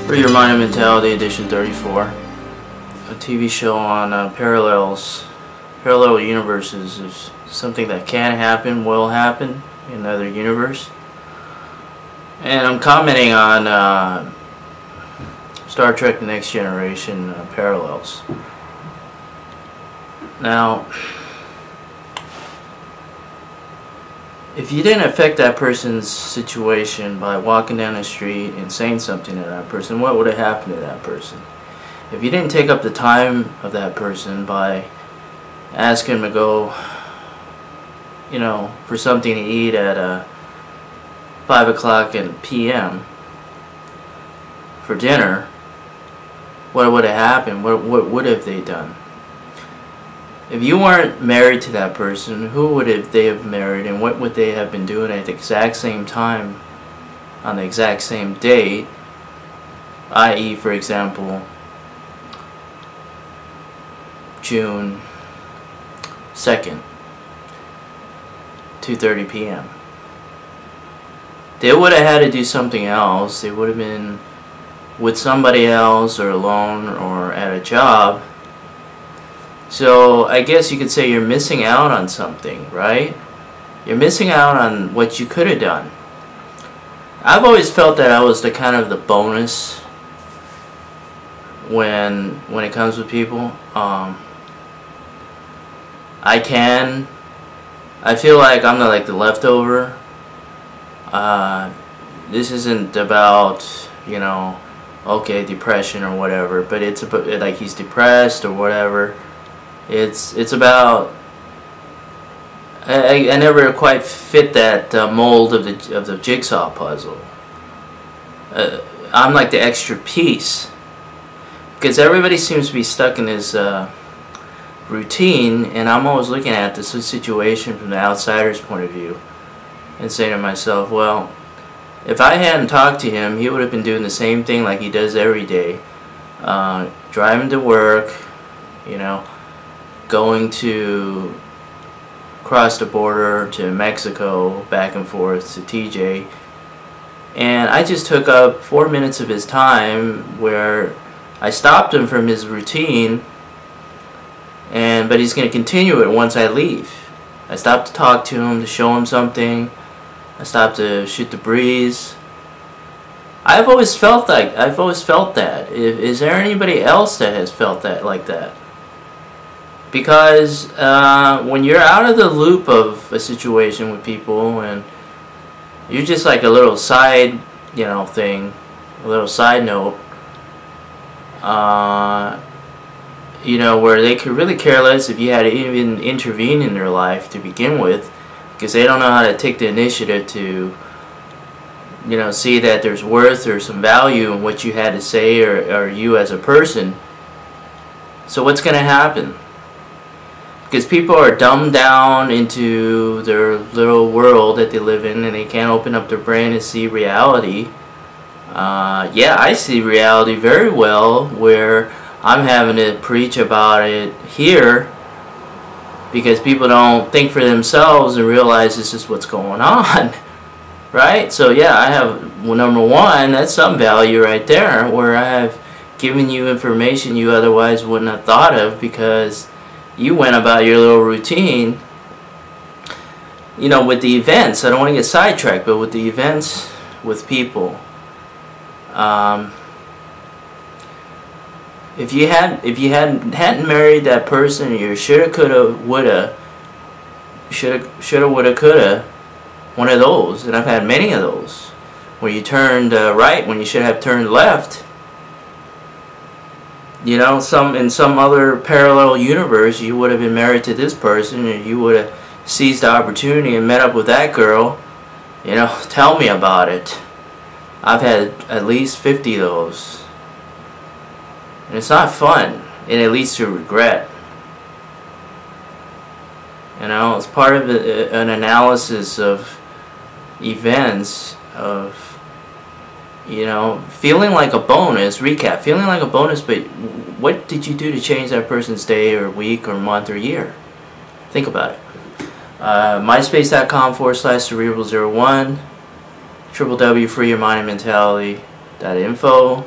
For Your Mind and Mentality Edition 34, a TV show on parallel universes is something that can happen, will happen in another universe. And I'm commenting on Star Trek The Next Generation parallels. Now, if you didn't affect that person's situation by walking down the street and saying something to that person, what would have happened to that person? If you didn't take up the time of that person by asking him to go, for something to eat at 5 o'clock p.m. for dinner, what would have happened? What would have they done? If you weren't married to that person, who would they have married, and what would they have been doing at the exact same time on the exact same date, i.e., for example, June 2nd, 2:30 p.m. They would have had to do something else. They would have been with somebody else or alone or at a job. So I guess you could say you're missing out on something, right? You're missing out on what you could have done. I've always felt that I was the kind of the bonus when it comes with people. I feel like I'm the leftover. This isn't about, okay, depression or whatever, but it's about like he's depressed or whatever. It's about I never quite fit that mold of the jigsaw puzzle. I'm like the extra piece because everybody seems to be stuck in this routine, and I'm always looking at this situation from the outsider's point of view and saying to myself, well, if I hadn't talked to him, he would have been doing the same thing like he does every day, driving to work, going to cross the border to Mexico, back and forth to TJ, and I just took up 4 minutes of his time where I stopped him from his routine, but he's going to continue it once I leave. I stopped to talk to him, to show him something. I stopped to shoot the breeze. I've always felt that. Is there anybody else that has felt that like that? Because when you're out of the loop of a situation with people and you're just like a little side, thing, a little side note, where they could really care less if you had to even intervene in their life to begin with, because they don't know how to take the initiative to, see that there's worth or some value in what you had to say or you as a person. So what's going to happen? Because people are dumbed down into their little world that they live in, and they can't open up their brain and see reality. Yeah, I see reality very well, where I'm having to preach about it here because people don't think for themselves and realize this is what's going on. Right? So yeah, I have, number one, that's some value right there, where I have given you information you otherwise wouldn't have thought of because you went about your little routine. With the events, I don't want to get sidetracked, but with the events with people, if you hadn't married that person, you shoulda, coulda, woulda, coulda, one of those, and I've had many of those, where you turned right when you should have turned left. In some other parallel universe, you would have been married to this person, and you would have seized the opportunity and met up with that girl. Tell me about it. I've had at least 50 of those. And it's not fun, and it leads to regret. It's part of an analysis of events, of feeling like a bonus, feeling like a bonus, but what did you do to change that person's day or week or month or year? Think about it. myspace.com/cerebral01, www.freeyourmindandmentality.info.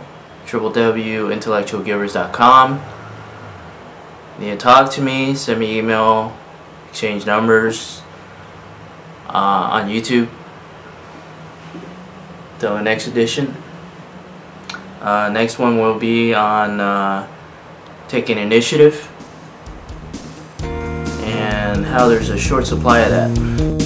www.intellectualgivers.com. You can talk to me, send me email, exchange numbers on YouTube. Till the next edition. Next one will be on taking initiative and how there's a short supply of that.